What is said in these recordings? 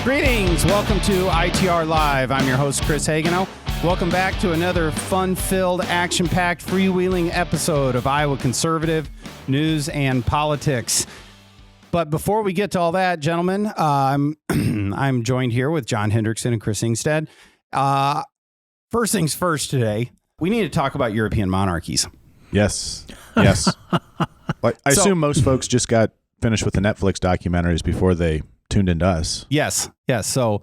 Greetings. Welcome to ITR Live. I'm your host, Chris Hagenow. Welcome back to another fun-filled, action-packed, freewheeling episode of Iowa Conservative News and Politics. But before we get to all that, gentlemen, I'm joined here with John Hendrickson and Chris Ingstead. First things first today, we need to talk about European monarchies. Yes. I assume most folks just got finished with the Netflix documentaries before they tuned into us. Yes. So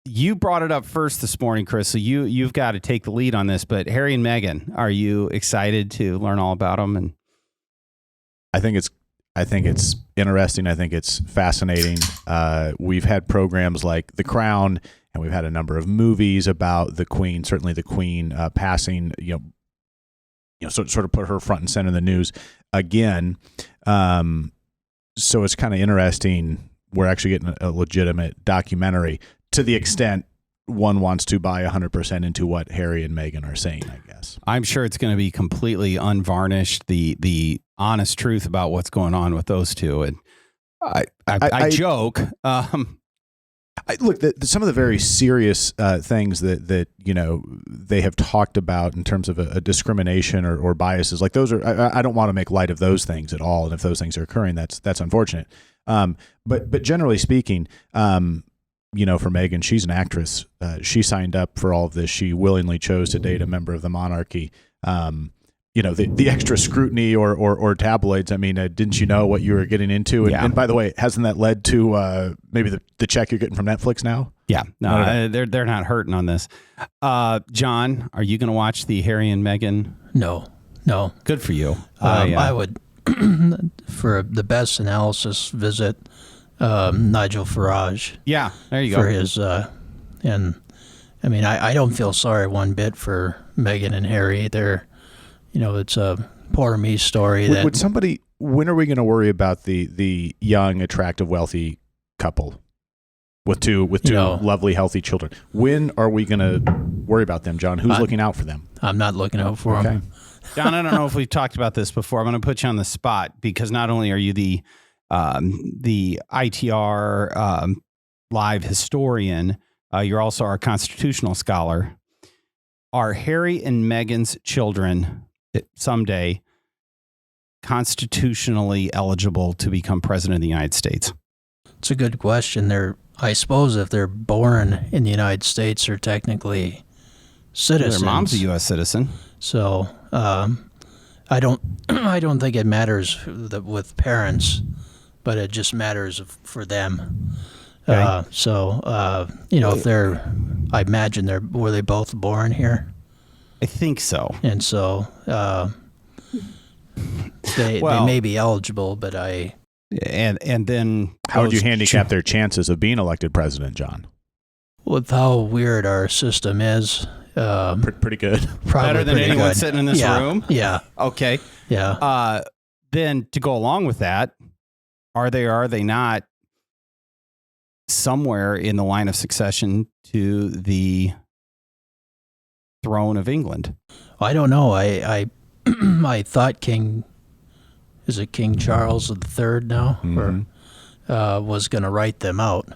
you brought it up first this morning, Chris, so you've got to take the lead on this. But Harry and Meghan, are you excited to learn all about them? And I think it's interesting. I think it's fascinating. We've had programs like The Crown, and we've had a number of movies about the Queen. Certainly, the Queen passing. Sort of put her front and center in the news again. So it's kind of interesting. We're actually getting a legitimate documentary to the extent one wants to buy 100% into what Harry and Meghan are saying, I guess. I'm sure it's going to be completely unvarnished, the honest truth about what's going on with those two. And I joke. Look, some of the very serious things that they have talked about in terms of a discrimination or biases, like those are. I don't want to make light of those things at all, and if those things are occurring, that's unfortunate. But generally speaking, for Meghan, she's an actress. She signed up for all of this. She willingly chose to date a member of the monarchy. The extra scrutiny or tabloids. I mean, didn't you know what you were getting into? And by the way, hasn't that led to maybe the check you're getting from Netflix now? Yeah, no, they're not hurting on this. John, are you going to watch the Harry and Meghan? No. Good for you. I would, for the best analysis, visit Nigel Farage. Yeah, there you go. For his, and I mean, I don't feel sorry one bit for Meghan and Harry. They're, it's a poor me story. When are we going to worry about the young, attractive, wealthy couple with two lovely, healthy children? When are we going to worry about them, John? Who's looking out for them? I'm not looking out for them. John, I don't know if we've talked about this before. I'm going to put you on the spot because not only are you the ITR live historian, you're also our constitutional scholar. Are Harry and Meghan's children someday constitutionally eligible to become president of the United States? It's a good question. I suppose if they're born in the United States, they're technically citizens. Their mom's a U.S. citizen. So I don't think it matters with parents, but it just matters for them. Okay. If I imagine were they both born here? I think so. And so they may be eligible, but And then how would you handicap their chances of being elected president, John? With how weird our system is, pretty good. Better than anyone good. Sitting in this room? Yeah. Okay. Yeah. Then to go along with that, are they not somewhere in the line of succession to the throne of England? I don't know. I thought King Charles III now, was going to write them out,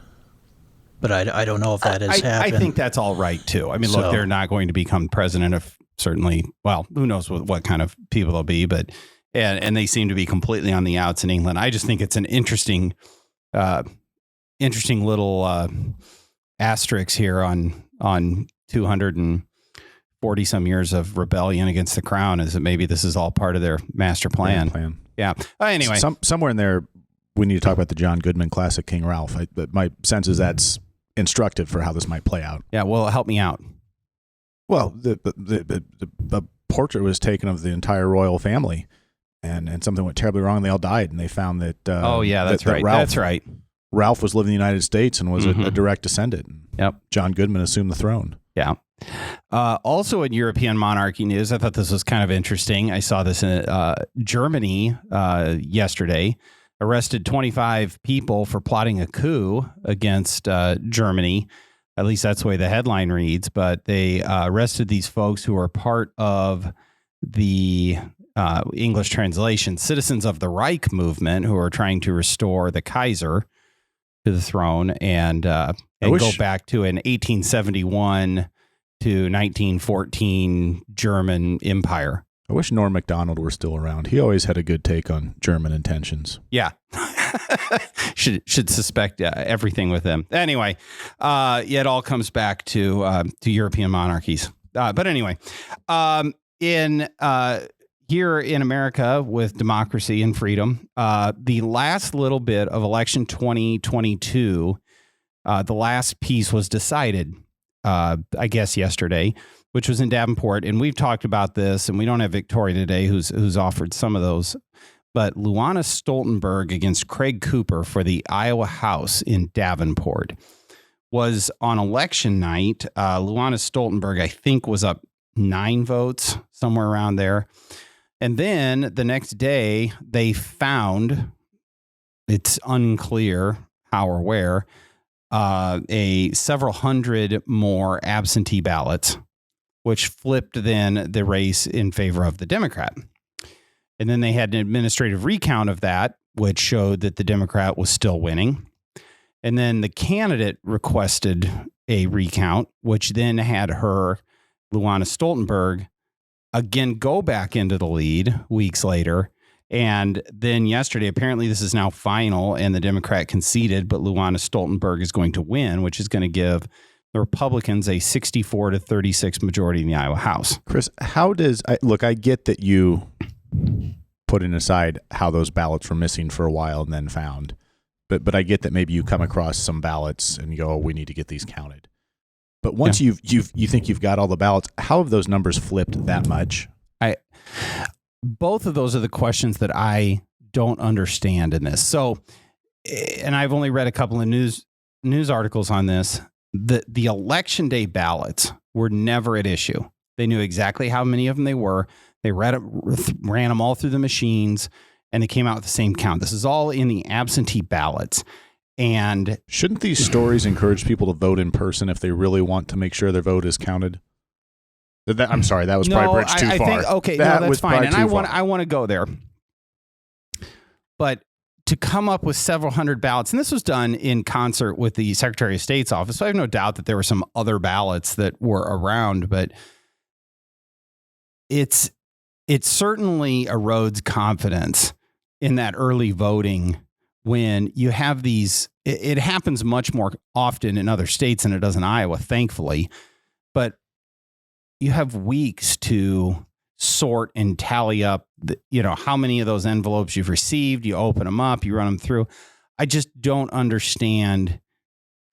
but I don't know if that has happened. I think that's all right too. I mean, look, they're not going to become president of certainly. Well, who knows what kind of people they'll be, but and they seem to be completely on the outs in England. I just think it's an interesting little asterisk here on 240 some years of rebellion against the crown. Is that maybe this is all part of their master plan? Yeah. Anyway, somewhere in there, we need to talk about the John Goodman classic, King Ralph. My sense is that's instructive for how this might play out. Yeah. Well, help me out. Well, the portrait was taken of the entire royal family, and something went terribly wrong. They all died, and they found that. That's right. That's right. Ralph was living in the United States and was a direct descendant. Yep. John Goodman assumed the throne. Yeah. Also in European monarchy news, I thought this was kind of interesting. I saw this in Germany yesterday. Arrested 25 people for plotting a coup against Germany. At least that's the way the headline reads. But they arrested these folks who are part of the English translation, Citizens of the Reich movement, who are trying to restore the Kaiser, to the throne and go back to an 1871 to 1914 German Empire. I wish Norm Macdonald were still around. He always had a good take on German intentions. Yeah. should suspect everything with him. Anyway, it all comes back to European monarchies. But anyway, here in America with democracy and freedom, the last little bit of election 2022, the last piece was decided, I guess yesterday, which was in Davenport. And we've talked about this, and we don't have Victoria today, who's offered some of those. But Luana Stoltenberg against Craig Cooper for the Iowa House in Davenport was on election night. Luana Stoltenberg, I think, was up 9 votes, somewhere around there. And then the next day, they found, it's unclear how or where, several hundred more absentee ballots, which flipped then the race in favor of the Democrat. And then they had an administrative recount of that, which showed that the Democrat was still winning. And then the candidate requested a recount, which then had her, Luana Stoltenberg, again go back into the lead weeks later. And then yesterday, apparently this is now final, and the Democrat conceded, but Luana Stoltenberg is going to win, which is going to give the Republicans a 64 to 36 majority in the Iowa House. Chris, how does I get that you putting aside how those ballots were missing for a while and then found, but I get that maybe you come across some ballots and you go, oh, we need to get these counted. But once you think you've got all the ballots, how have those numbers flipped that much? Both of those are the questions that I don't understand in this. So, and I've only read a couple of news articles on this. The election day ballots were never at issue. They knew exactly how many of them they were. They ran them all through the machines, and they came out with the same count. This is all in the absentee ballots. And shouldn't these stories encourage people to vote in person if they really want to make sure their vote is counted? I'm sorry, that was probably bridged too far. That's fine, and I want to go there. But to come up with several hundred ballots, and this was done in concert with the Secretary of State's office, so I have no doubt that there were some other ballots that were around, but it certainly erodes confidence in that early voting when you have these. It happens much more often in other states than it does in Iowa, thankfully, but you have weeks to sort and tally up, how many of those envelopes you've received. You open them up, you run them through. I just don't understand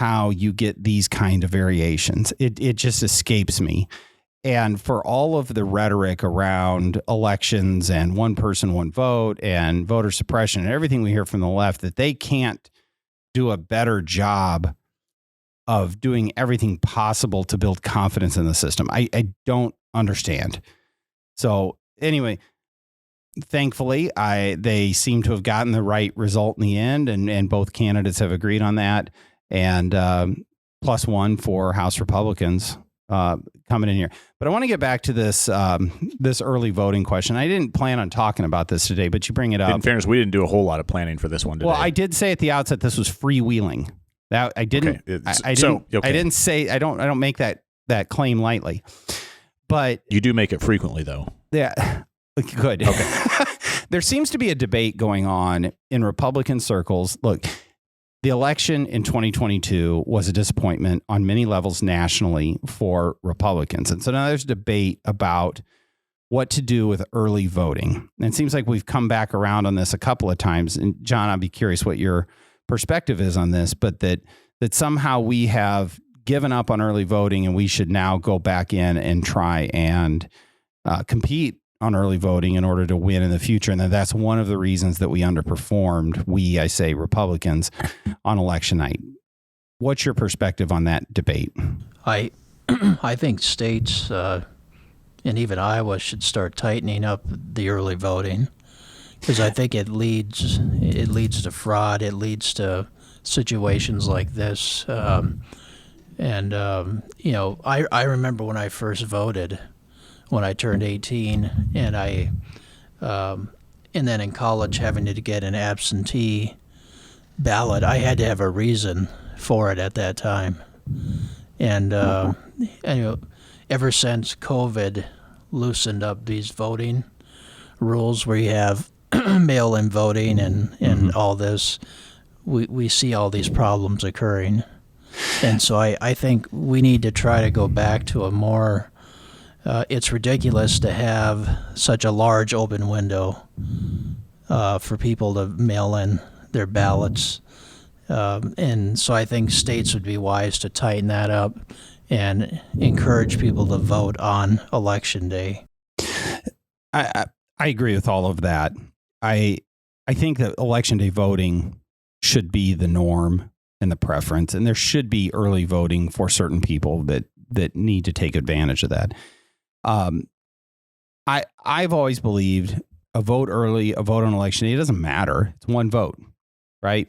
how you get these kind of variations. It just escapes me. And for all of the rhetoric around elections and one person, one vote and voter suppression and everything we hear from the left, that they can't do a better job of doing everything possible to build confidence in the system. I don't understand. So anyway, thankfully, they seem to have gotten the right result in the end, and both candidates have agreed on that. And +1 for House Republicans coming in here. But I want to get back to this this early voting question. I didn't plan on talking about this today, but you bring it up. In fairness, we didn't do a whole lot of planning for this one today. Well, I did say at the outset this was freewheeling. That I didn't. Okay. I didn't say. I don't make that claim lightly. But you do make it frequently, though. Yeah. Good. Okay. There seems to be a debate going on in Republican circles. Look, the election in 2022 was a disappointment on many levels nationally for Republicans. And so now there's debate about what to do with early voting. And it seems like we've come back around on this a couple of times. And John, I'd be curious what your perspective is on this, but that somehow we have given up on early voting and we should now go back in and try and compete on early voting in order to win in the future. And that's one of the reasons that we underperformed, I say Republicans, on election night. What's your perspective on that debate? I think states and even Iowa should start tightening up the early voting, because I think it leads to fraud. It leads to situations like this. I remember when I first voted, when I turned 18, and and then in college having to get an absentee ballot, I had to have a reason for it at that time. And anyway, ever since COVID loosened up these voting rules where you have mail-in voting and all this, we see all these problems occurring. And so I think we need to try to go back to a more, it's ridiculous to have such a large open window for people to mail in their ballots. And so I think states would be wise to tighten that up and encourage people to vote on Election Day. I agree with all of that. I think that Election Day voting should be the norm and the preference, and there should be early voting for certain people that need to take advantage of that. I've always believed a vote early, a vote on Election Day, it doesn't matter. It's one vote, right?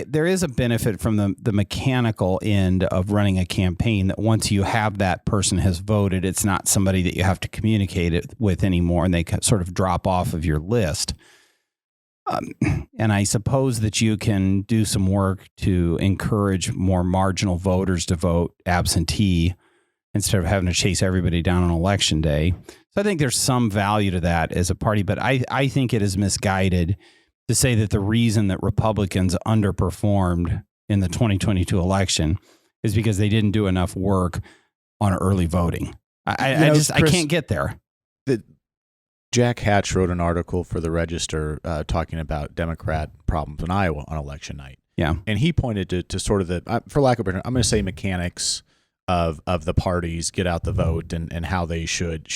There is a benefit from the mechanical end of running a campaign that once you have that person has voted, it's not somebody that you have to communicate it with anymore, and they sort of drop off of your list. And I suppose that you can do some work to encourage more marginal voters to vote absentee instead of having to chase everybody down on Election Day. So I think there's some value to that as a party, but I think it is misguided to say that the reason that Republicans underperformed in the 2022 election is because they didn't do enough work on early voting. Chris, I can't get there. Jack Hatch wrote an article for the Register talking about Democrat problems in Iowa on election night. Yeah. And he pointed to sort of the, for lack of a better, I'm going to say mechanics of the parties get out the vote and how they should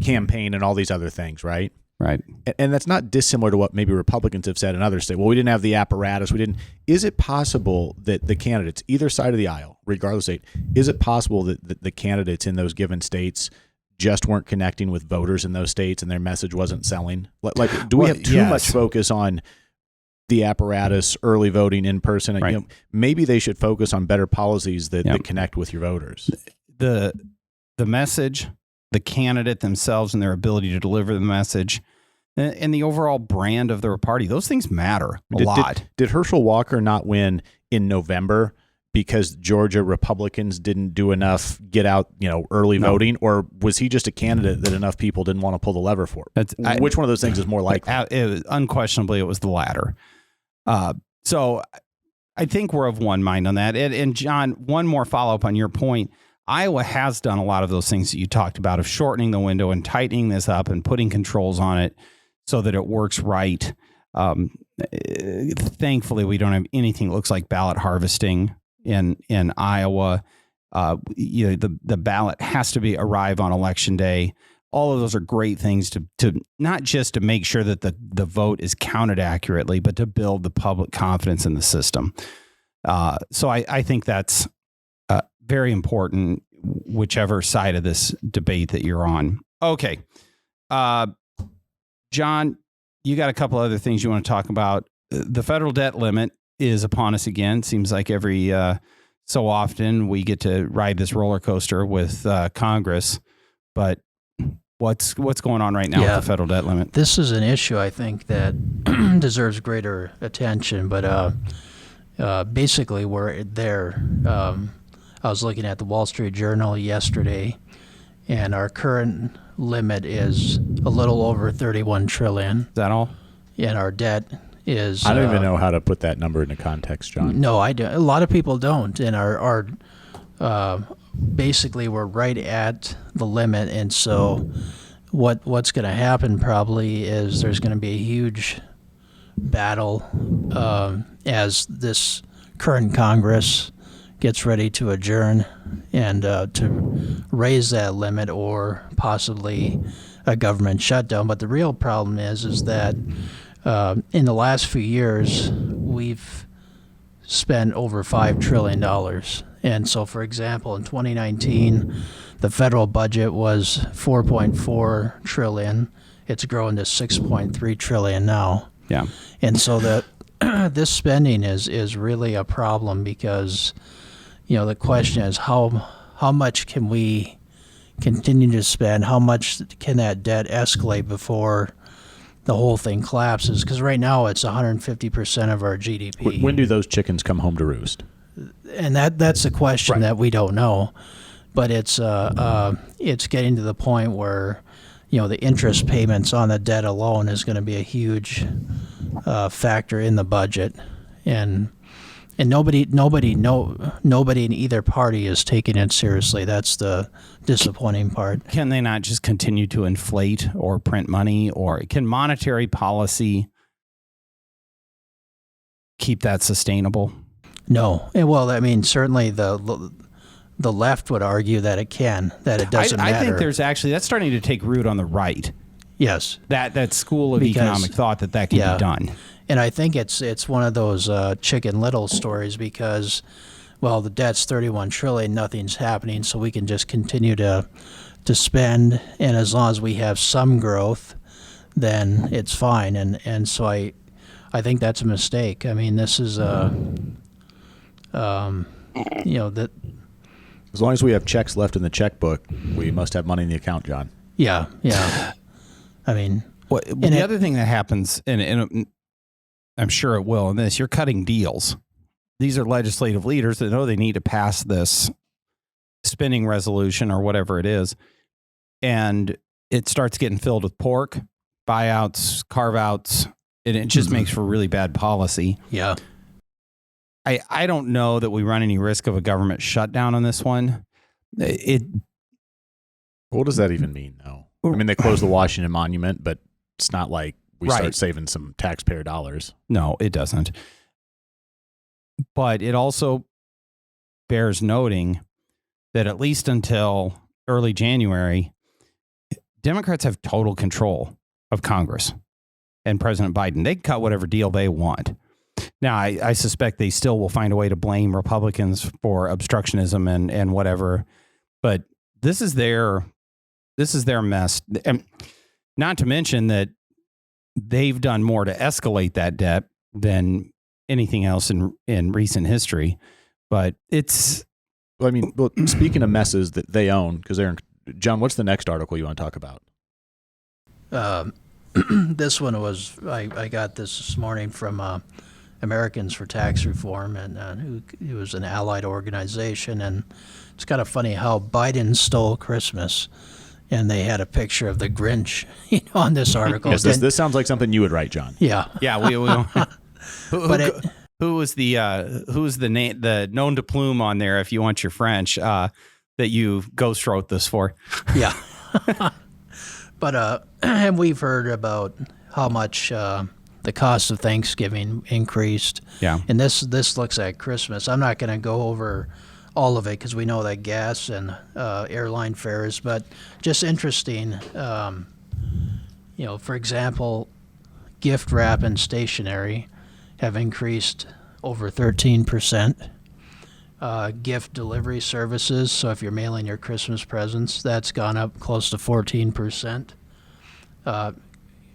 campaign and all these other things, right? Right. And that's not dissimilar to what maybe Republicans have said in other states. Well, we didn't have the apparatus. Is it possible that the candidates, either side of the aisle, regardless of state, is it possible that the candidates in those given states just weren't connecting with voters in those states and their message wasn't selling? Like, do we have too much focus on the apparatus, early voting in person? Right. You know, maybe they should focus on better policies that connect with your voters. The message, the candidate themselves and their ability to deliver the message, and the overall brand of their party, those things matter a lot. Did Herschel Walker not win in November because Georgia Republicans didn't do enough get out, early voting, or was he just a candidate that enough people didn't want to pull the lever for? Which one of those things is more likely? Unquestionably, it was the latter. So I think we're of one mind on that. And John, one more follow-up on your point. Iowa has done a lot of those things that you talked about, of shortening the window and tightening this up and putting controls on it so that it works right. Thankfully, we don't have anything that looks like ballot harvesting in Iowa. The ballot has to arrive on Election Day. All of those are great things to not just to make sure that the vote is counted accurately, but to build the public confidence in the system. So I think that's very important, whichever side of this debate that you're on. Okay. John, you got a couple other things you want to talk about. The federal debt limit is upon us again. Seems like every so often we get to ride this roller coaster with Congress. But what's going on right now with the federal debt limit? This is an issue I think that deserves greater attention. But basically, we're there. I was looking at the Wall Street Journal yesterday, and our current limit is a little over $31 trillion. Is that all? And our debt is... I don't even know how to put that number into context, John. No, I don't. A lot of people don't. And our basically, we're right at the limit. And so what's going to happen probably is there's going to be a huge battle as this current Congress gets ready to adjourn and to raise that limit or possibly a government shutdown. But the real problem is that in the last few years, we've spent over $5 trillion. And so, for example, in 2019, the federal budget was $4.4 trillion. It's grown to $6.3 trillion now. Yeah. And so this spending is really a problem because the question is how much can we continue to spend? How much can that debt escalate before the whole thing collapses, because right now it's 150% of our GDP. When do those chickens come home to roost? And that's a question that we don't know, but it's getting to the point where, the interest payments on the debt alone is going to be a huge factor in the budget, and nobody in either party is taking it seriously. That's the disappointing part. Can they not just continue to inflate or print money, or can monetary policy keep that sustainable? No. Well, I mean, certainly the left would argue that it can, that it doesn't matter. I think that's starting to take root on the right. Yes. That school of economic thought that can be done. And I think it's one of those Chicken Little stories, because, well, the debt's $31 trillion, nothing's happening, so we can just continue to spend, and as long as we have some growth, then it's fine. And so I think that's a mistake. I mean, this is that. As long as we have checks left in the checkbook, we must have money in the account, John. Yeah. I mean, the other thing that happens, and I'm sure it will in this, you're cutting deals. These are legislative leaders that know they need to pass this spending resolution or whatever it is, and it starts getting filled with pork, buyouts, carve-outs, and it just makes for really bad policy. Yeah. I don't know that we run any risk of a government shutdown on this one. What does that even mean, though? I mean, they closed the Washington Monument, but it's not like we start saving some taxpayer dollars. No, it doesn't. But it also bears noting that at least until early January, Democrats have total control of Congress and President Biden. They can cut whatever deal they want. Now, I suspect they still will find a way to blame Republicans for obstructionism and whatever, but this is their mess. And not to mention that they've done more to escalate that debt than anything else in recent history. But it's... Well, I mean, speaking of messes that they own, because John, what's the next article you want to talk about? This one was, I got this morning from Americans for Tax Reform, and it was an allied organization, and it's kind of funny how Biden stole Christmas, and they had a picture of the Grinch, on this article. Yes, this sounds like something you would write, John. Yeah, yeah. Who was the known to plume on there, if you want your French, that you ghost wrote this for? Yeah, but and we've heard about how much the cost of Thanksgiving increased. Yeah. And this looks at Christmas. I'm not going to go over all of it because we know that gas and airline fares, but just interesting. For example, gift wrap and stationery have increased over 13%. Gift delivery services, so if you're mailing your Christmas presents, that's gone up close to 14%.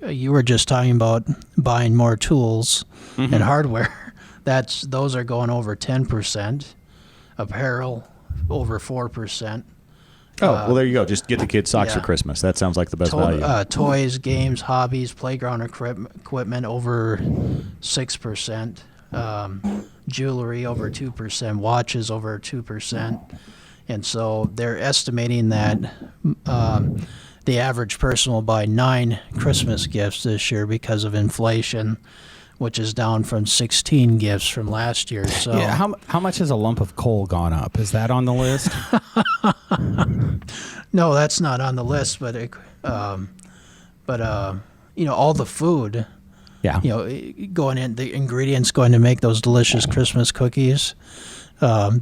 You were just talking about buying more tools and hardware. Those are going over 10%. Apparel over 4%. Well, there you go. Just get the kids socks for Christmas. That sounds like the best value. Toys, games, hobbies, playground equipment over 6%. Jewelry over 2%. Watches over 2%. And so they're estimating that the average person will buy 9 Christmas gifts this year because of inflation, which is down from 16 gifts from last year. So, yeah, how much has a lump of coal gone up? Is that on the list? No, that's not on the list. But all the food, going in, the ingredients going to make those delicious Christmas cookies. I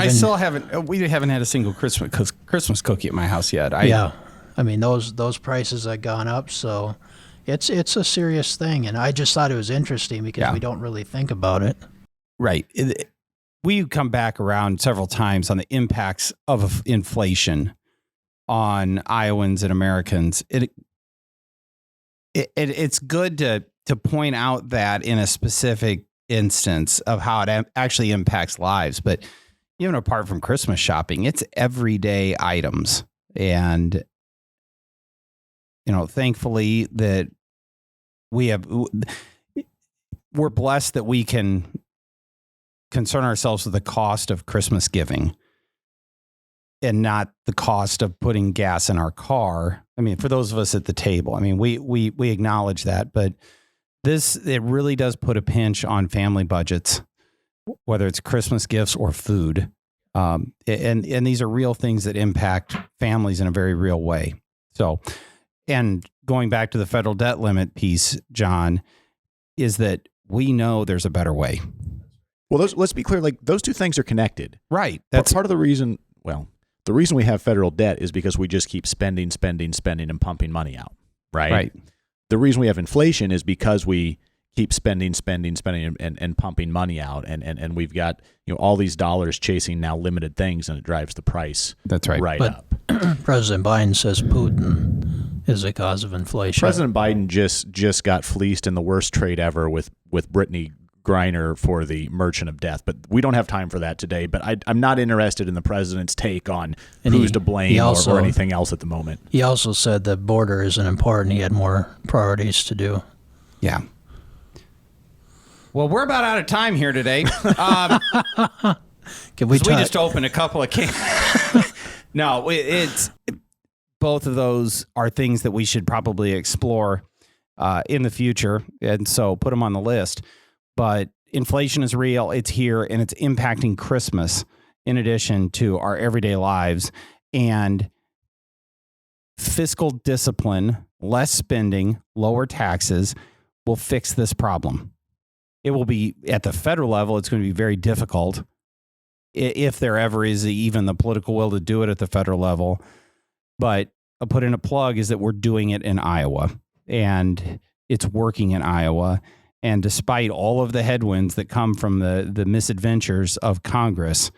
still haven't. We haven't had a single Christmas cookie at my house yet. I mean, those prices have gone up, so it's a serious thing. And I just thought it was interesting because we don't really think about it. Right. We come back around several times on the impacts of inflation on Iowans and Americans. It's good to point out that in a specific instance of how it actually impacts lives. But even apart from Christmas shopping, it's everyday items. And thankfully that we're blessed that we can concern ourselves with the cost of Christmas giving and not the cost of putting gas in our car. I mean, for those of us at the table, I mean, we acknowledge that, but it really does put a pinch on family budgets, whether it's Christmas gifts or food. And these are real things that impact families in a very real way. So, and going back to the federal debt limit piece, John, is that we know there's a better way. Well, let's be clear, like those two things are connected. Right. That's part of the reason, the reason we have federal debt is because we just keep spending and pumping money out, right? Right. The reason we have inflation is because we keep spending and pumping money out, and we've got all these dollars chasing now limited things, and it drives the price That's right. But up. President Biden says Putin is the cause of inflation. President Biden just got fleeced in the worst trade ever with Brittany Griner for the Merchant of Death, but we don't have time for that today. But I'm not interested in the president's take on who's to blame or anything else at the moment. He also said the border isn't important. He had more priorities to do. Yeah. Well, we're about out of time here today. Can we just opened a couple of cans. No, it's both of those are things that we should probably explore in the future, and so put them on the list. But inflation is real, it's here, and it's impacting Christmas in addition to our everyday lives. And fiscal discipline, less spending, lower taxes will fix this problem. It will be, at the federal level, it's going to be very difficult, if there ever is even the political will to do it at the federal level. But I'll put in a plug is that we're doing it in Iowa, and it's working in Iowa. And despite all of the headwinds that come from the misadventures of Congress,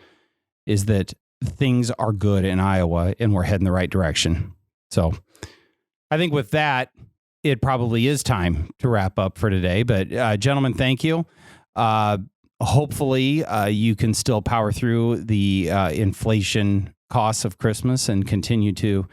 is that things are good in Iowa and we're heading the right direction. So I think with that, it probably is time to wrap up for today. But gentlemen, thank you. Hopefully you can still power through the inflation costs of Christmas and continue to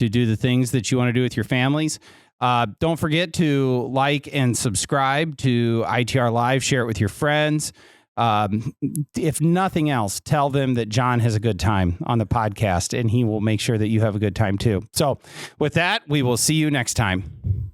do the things that you want to do with your families. Don't forget to like and subscribe to ITR Live. Share it with your friends. If nothing else, tell them that John has a good time on the podcast, and he will make sure that you have a good time too. So with that, we will see you next time.